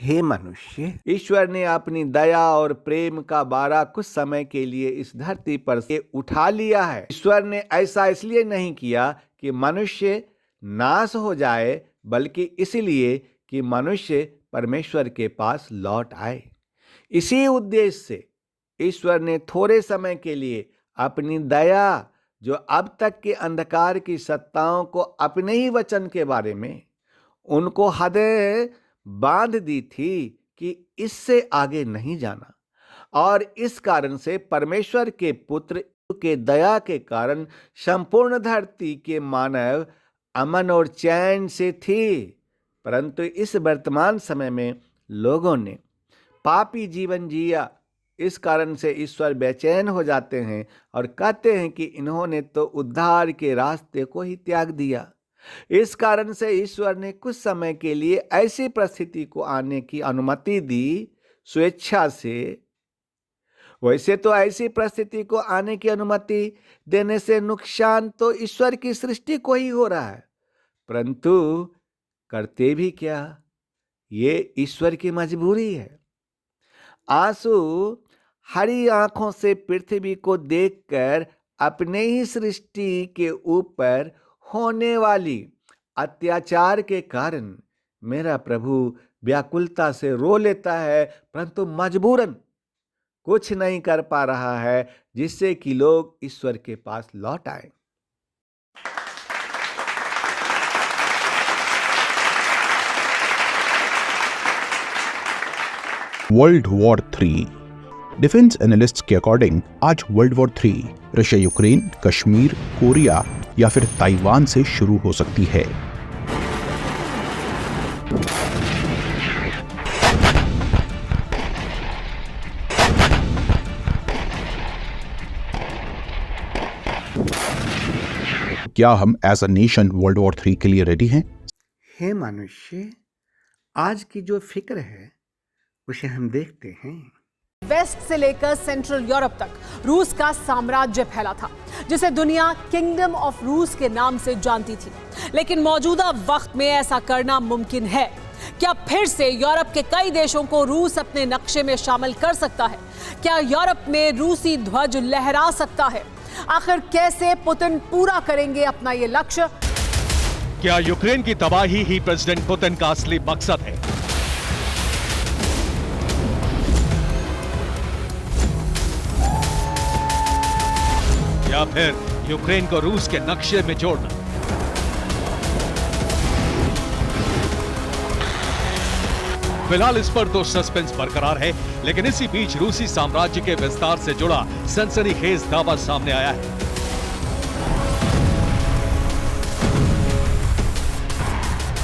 हे मनुष्य, ईश्वर ने अपनी दया और प्रेम का बारा कुछ समय के लिए इस धरती पर से उठा लिया है। ईश्वर ने ऐसा इसलिए नहीं किया कि मनुष्य नाश हो जाए, बल्कि इसलिए कि मनुष्य परमेश्वर के पास लौट आए। इसी उद्देश्य से ईश्वर ने थोड़े समय के लिए अपनी दया, जो अब तक के अंधकार की सत्ताओं को अपने ही वचन के बारे में उनको हदें बांध दी थी कि इससे आगे नहीं जाना, और इस कारण से परमेश्वर के पुत्र के दया के कारण संपूर्ण धरती के मानव अमन और चैन से थी। परंतु इस वर्तमान समय में लोगों ने पापी जीवन जिया। इस कारण से ईश्वर बेचैन हो जाते हैं और कहते हैं कि इन्होंने तो उद्धार के रास्ते को ही त्याग दिया। इस कारण से ईश्वर ने कुछ समय के लिए ऐसी परिस्थिति को आने की अनुमति दी स्वेच्छा से। वैसे तो ऐसी परिस्थिति को आने की अनुमति देने से नुकसान तो ईश्वर की सृष्टि को ही हो रहा है, परंतु करते भी क्या, ये ईश्वर की मजबूरी है। आंसू हरी आंखों से पृथ्वी को देखकर अपने ही सृष्टि के ऊपर होने वाली अत्याचार के कारण मेरा प्रभु व्याकुलता से रो लेता है, परंतु मजबूरन कुछ नहीं कर पा रहा है जिससे कि लोग ईश्वर के पास लौट आए। World war 3। डिफेंस एनालिस्ट्स के अकॉर्डिंग आज world war 3 Russia Ukraine, Kashmir, Korea या फिर ताइवान से शुरू हो सकती है। क्या हम as a nation world war 3 के लिए रेडी हैं? हे मनुष्य, आज की जो फिक्र है उसे हम देखते हैं। वेस्ट से लेकर सेंट्रल यूरोप तक रूस का साम्राज्य फैला था, जिसे दुनिया किंगडम ऑफ रूस के नाम से जानती थी। लेकिन मौजूदा वक्त में ऐसा करना मुमकिन है? क्या फिर से यूरोप के कई देशों को रूस अपने नक्शे में शामिल कर सकता है? क्या यूरोप में रूसी ध्वज लहरा सकता है? आखिर कैसे पुतिन पूरा करेंगे अपना ये लक्ष्य? क्या यूक्रेन की तबाही ही प्रेसिडेंट पुतिन का असली मकसद है? या फिर यूक्रेन को रूस के नक्शे में जोड़ना? फिलहाल इस पर तो सस्पेंस बरकरार है, लेकिन इसी बीच रूसी साम्राज्य के विस्तार से जुड़ा सनसनीखेज दावा सामने आया है।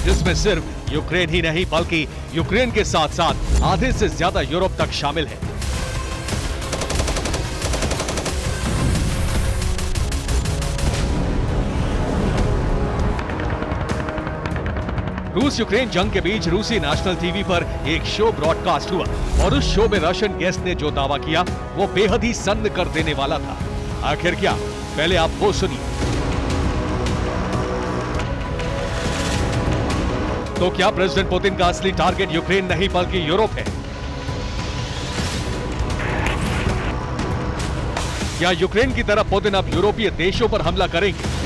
जिसमें सिर्फ यूक्रेन ही नहीं, बल्कि यूक्रेन के साथ साथ आधे से ज्यादा यूरोप तक शामिल है। रूस यूक्रेन जंग के बीच रूसी नेशनल टीवी पर एक शो ब्रॉडकास्ट हुआ और उस शो में रशियन गेस्ट ने जो दावा किया वो बेहद ही सन्न कर देने वाला था। आखिर क्या? पहले आप वो सुनिए। तो क्या प्रेसिडेंट पुतिन का असली टारगेट यूक्रेन नहीं बल्कि यूरोप है? क्या यूक्रेन की तरह पुतिन अब यूरोपीय देशों पर हमला करेंगे?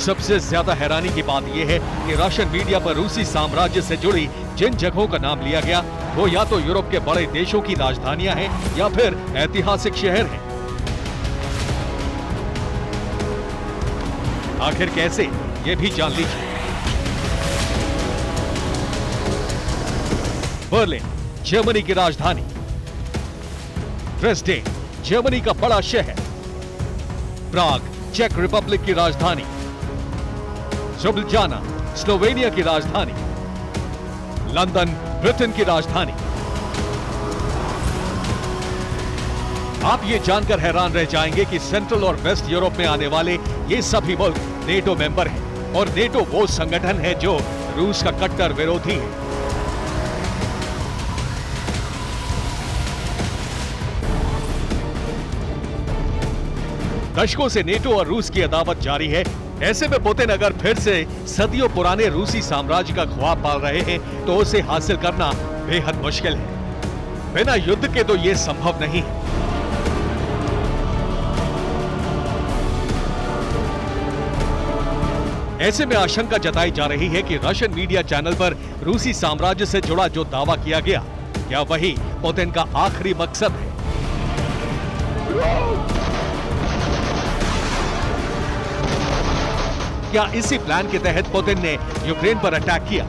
सबसे ज्यादा हैरानी की बात यह है कि रशियन मीडिया पर रूसी साम्राज्य से जुड़ी जिन जगहों का नाम लिया गया वो या तो यूरोप के बड़े देशों की राजधानियां हैं या फिर ऐतिहासिक शहर हैं। आखिर कैसे, ये भी जान लीजिए। बर्लिन जर्मनी की राजधानी, ड्रेसडेन जर्मनी का बड़ा शहर, प्राग चेक रिपब्लिक की राजधानी, ljubljana स्लोवेनिया की राजधानी, लंदन ब्रिटेन की राजधानी। आप ये जानकर हैरान रह जाएंगे कि सेंट्रल और वेस्ट यूरोप में आने वाले ये सभी मुल्क नेटो मेंबर हैं और नेटो वो संगठन है जो रूस का कट्टर विरोधी है। दशकों से नेटो और रूस की अदावत जारी है। ऐसे में पुतिन अगर फिर से सदियों पुराने रूसी साम्राज्य का ख्वाब पाल रहे हैं तो उसे हासिल करना बेहद मुश्किल है। बिना युद्ध के तो ये संभव नहीं है। ऐसे में आशंका जताई जा रही है कि रशियन मीडिया चैनल पर रूसी साम्राज्य से जुड़ा जो दावा किया गया, क्या वही पुतिन का आखिरी मकसद है? क्या इसी प्लान के तहत पुतिन ने यूक्रेन पर अटैक किया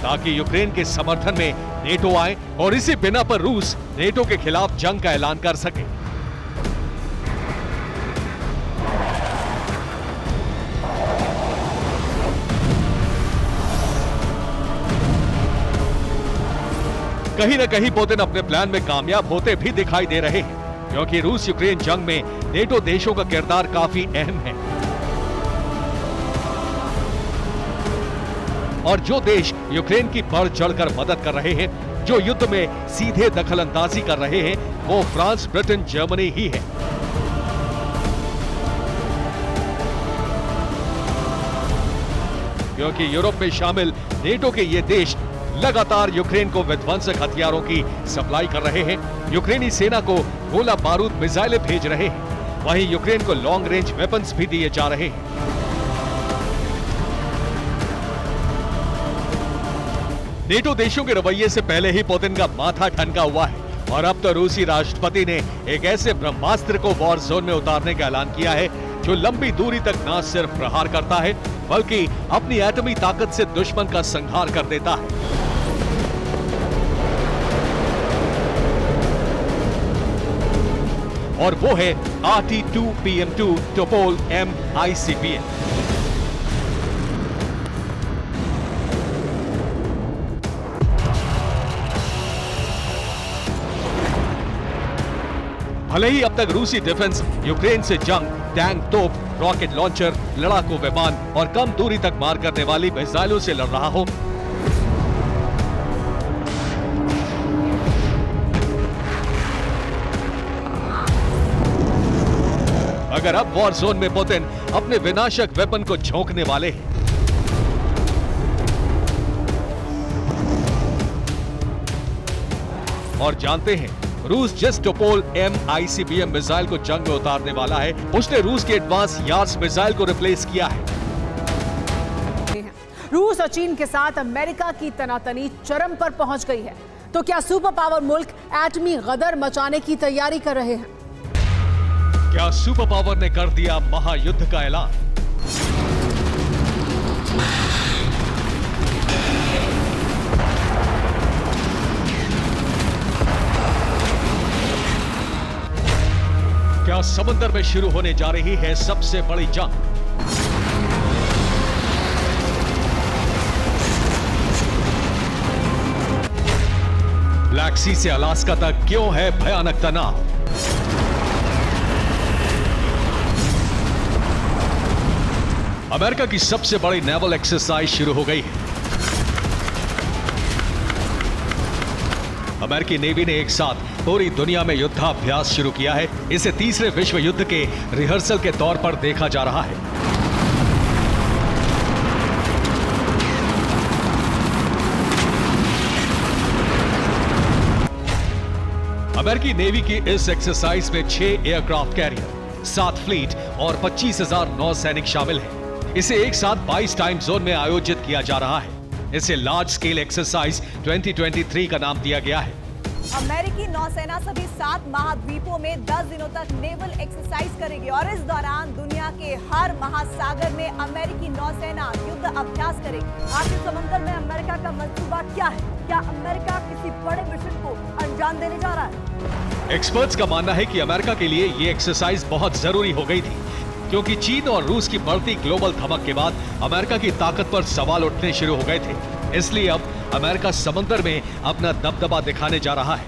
ताकि यूक्रेन के समर्थन में नेटो आए और इसी बिना पर रूस नेटो के खिलाफ जंग का ऐलान कर सके? कहीं न कहीं पुतिन अपने प्लान में कामयाब होते भी दिखाई दे रहे हैं, क्योंकि रूस यूक्रेन जंग में नेटो देशों का किरदार काफी अहम है। और जो देश यूक्रेन की बढ़ चढ़कर मदद कर रहे हैं, जो युद्ध में सीधे दखलंदाजी कर रहे हैं, वो फ्रांस, ब्रिटेन, जर्मनी ही है। क्योंकि यूरोप में शामिल नेटो के ये देश लगातार यूक्रेन को विध्वंसक हथियारों की सप्लाई कर रहे हैं, यूक्रेनी सेना को गोला बारूद मिसाइलें भेज रहे हैं, वहीं यूक्रेन को लॉन्ग रेंज वेपन्स भी दिए जा रहे हैं। नेटो देशों के रवैये से पहले ही पुतिन का माथा ठनका हुआ है और अब तो रूसी राष्ट्रपति ने एक ऐसे ब्रह्मास्त्र को वॉर जोन में उतारने का ऐलान किया है जो लंबी दूरी तक न सिर्फ प्रहार करता है बल्कि अपनी एटमी ताकत से दुश्मन का संहार कर देता है। और वो है RT-2PM2 टोपोल M-ICBM। भले ही अब तक रूसी डिफेंस यूक्रेन से जंग, टैंक, तोप, रॉकेट लॉन्चर, लड़ाकू विमान और कम दूरी तक मार करने वाली मिसाइलों से लड़ रहा हो, अगर अब वॉर जोन में पुतिन अपने विनाशक वेपन को झोंकने वाले हैं, और जानते हैं रूस जिस टोपोल M-ICBM मिसाइल को जंग में उतारने वाला है, उसने रूस के एडवांस यार्ड्स मिसाइल को रिप्लेस किया है। रूस और चीन के साथ अमेरिका की तनातनी चरम पर पहुंच गई है। तो क्या सुपर पावर मुल्क एटमी गदर मचाने की तैयारी कर रहे हैं? क्या सुपर पावर ने कर दिया महायुद्ध का ऐलान? क्या समंदर में शुरू होने जा रही है सबसे बड़ी जंग? ब्लैक सी से अलास्का तक क्यों है भयानक तनाव? अमेरिका की सबसे बड़ी नेवल एक्सरसाइज शुरू हो गई है। अमेरिकी नेवी ने एक साथ पूरी दुनिया में युद्धाभ्यास शुरू किया है। इसे तीसरे विश्व युद्ध के रिहर्सल के तौर पर देखा जा रहा है। अमेरिकी नेवी की इस एक्सरसाइज में 6 एयरक्राफ्ट कैरियर, 7 फ्लीट और 25,000 नौसैनिक शामिल हैं। इसे एक साथ 22 टाइम जोन में आयोजित किया जा रहा है। इसे लार्ज स्केल एक्सरसाइज 2023 का नाम दिया गया है। अमेरिकी नौसेना सभी 7 महाद्वीपों में 10 दिनों तक नेवल एक्सरसाइज करेगी और इस दौरान दुनिया के हर महासागर में अमेरिकी नौसेना युद्ध अभ्यास करेगी। आखिर समंदर में अमेरिका का मंसूबा क्या है? क्या अमेरिका किसी बड़े मिशन को अंजाम देने जा रहा है? एक्सपर्ट्स का मानना है कि अमेरिका के लिए ये एक्सरसाइज बहुत जरूरी हो गई थी, क्योंकि चीन और रूस की बढ़ती ग्लोबल धमक के बाद अमेरिका की ताकत पर सवाल उठने शुरू हो गए थे। इसलिए अब अमेरिका समंदर में अपना दबदबा दिखाने जा रहा है।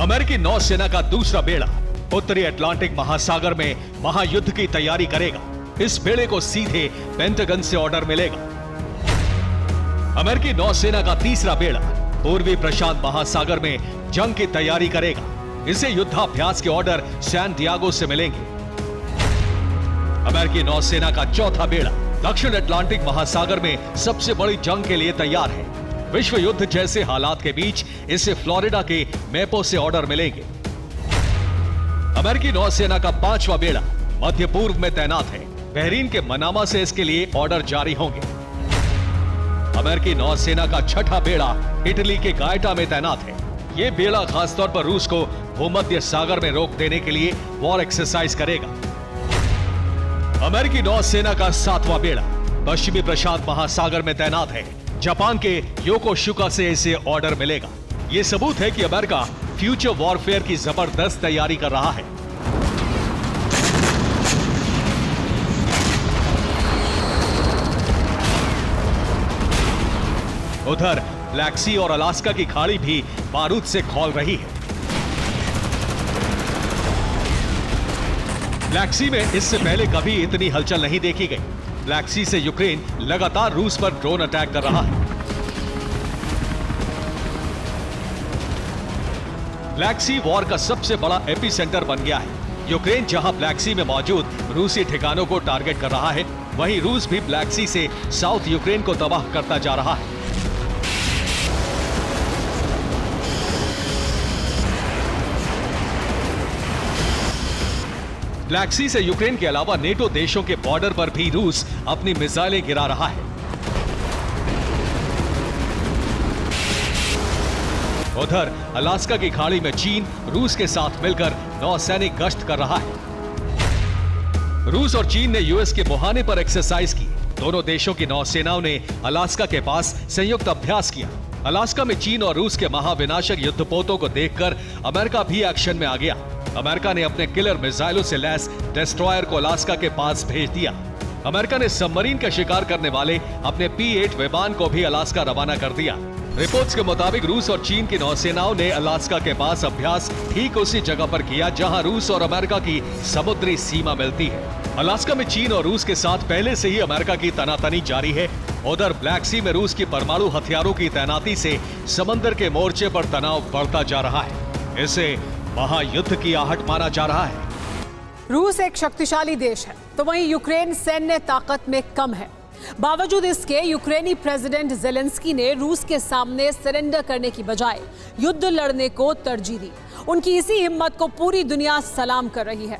अमेरिकी नौसेना का दूसरा बेड़ा उत्तरी अटलांटिक महासागर में महायुद्ध की तैयारी करेगा। इस बेड़े को सीधे पेंटागन से ऑर्डर मिलेगा। अमेरिकी नौसेना का तीसरा बेड़ा पूर्वी प्रशांत महासागर में जंग की तैयारी करेगा। इसे युद्धाभ्यास के ऑर्डर सैन डियागो से मिलेंगे। अमेरिकी नौसेना का चौथा बेड़ा दक्षिण अटलांटिक महासागर में सबसे बड़ी जंग के लिए तैयार है। विश्व युद्ध जैसे हालात के बीच इसे फ्लोरिडा के मैपो से ऑर्डर मिलेंगे। अमेरिकी नौसेना का पांचवा बेड़ा मध्य पूर्व में तैनात है। बहरीन के मनामा से इसके लिए ऑर्डर जारी होंगे। अमेरिकी नौसेना का छठा बेड़ा इटली के गायटा में तैनात है। यह बेड़ा खासतौर पर रूस को भूमध्य सागर में रोक देने के लिए वॉर एक्सरसाइज करेगा। अमेरिकी नौसेना का सातवां बेड़ा पश्चिमी प्रशांत महासागर में तैनात है। जापान के योकोशुका से इसे ऑर्डर मिलेगा। यह सबूत है कि अमेरिका फ्यूचर वॉरफेयर की जबरदस्त तैयारी कर रहा है। उधर ब्लैक सी और अलास्का की खाड़ी भी बारूद से खौल रही है। ब्लैक सी में इससे पहले कभी इतनी हलचल नहीं देखी गई। ब्लैक सी से यूक्रेन लगातार रूस पर ड्रोन अटैक कर रहा है। ब्लैक सी वॉर का सबसे बड़ा एपिसेंटर बन गया है। यूक्रेन जहां ब्लैक सी में मौजूद रूसी ठिकानों को टारगेट कर रहा है, वहीं रूस भी ब्लैक सी से साउथ यूक्रेन को तबाह करता जा रहा है। ब्लैक सी से यूक्रेन के अलावा नेटो देशों के बॉर्डर पर भी रूस अपनी मिसाइलें गिरा रहा है। उधर अलास्का की खाड़ी में चीन रूस के साथ मिलकर नौसैनिक गश्त कर रहा है। रूस और चीन ने यूएस के मुहाने पर एक्सरसाइज की। दोनों देशों की नौसेनाओं ने अलास्का के पास संयुक्त अभ्यास किया। अलास्का में चीन और रूस के महाविनाशक युद्धपोतों को देखकर अमेरिका भी एक्शन में आ गया। अमेरिका ने अपने किलर मिसाइलों से लैस डिस्ट्रॉयर को अलास्का के पास भेज दिया। अमेरिका ने सबमरीन का शिकार करने वाले अपने P-8 विमान को भी अलास्का रवाना कर दिया। रिपोर्ट्स के मुताबिक रूस और चीन की नौसेनाओं ने अलास्का के पास अभ्यास ठीक उसी जगह पर किया जहां रूस और अमेरिका की समुद्री सीमा मिलती है। अलास्का में चीन और रूस के साथ पहले से ही अमेरिका की तनातनी जारी है। उधर ब्लैक सी में रूस की परमाणु हथियारों की तैनाती से समंदर के मोर्चे पर तनाव बढ़ता जा रहा है। इसे महायुद्ध की आहट माना जा रहा है। रूस एक शक्तिशाली देश है, तो वहीं यूक्रेन सैन्य ताकत में कम है। बावजूद इसके यूक्रेनी प्रेसिडेंट जेलेंस्की ने रूस के सामने सरेंडर करने की बजाय युद्ध लड़ने को तरजीह दी। उनकी इसी हिम्मत को पूरी दुनिया सलाम कर रही है।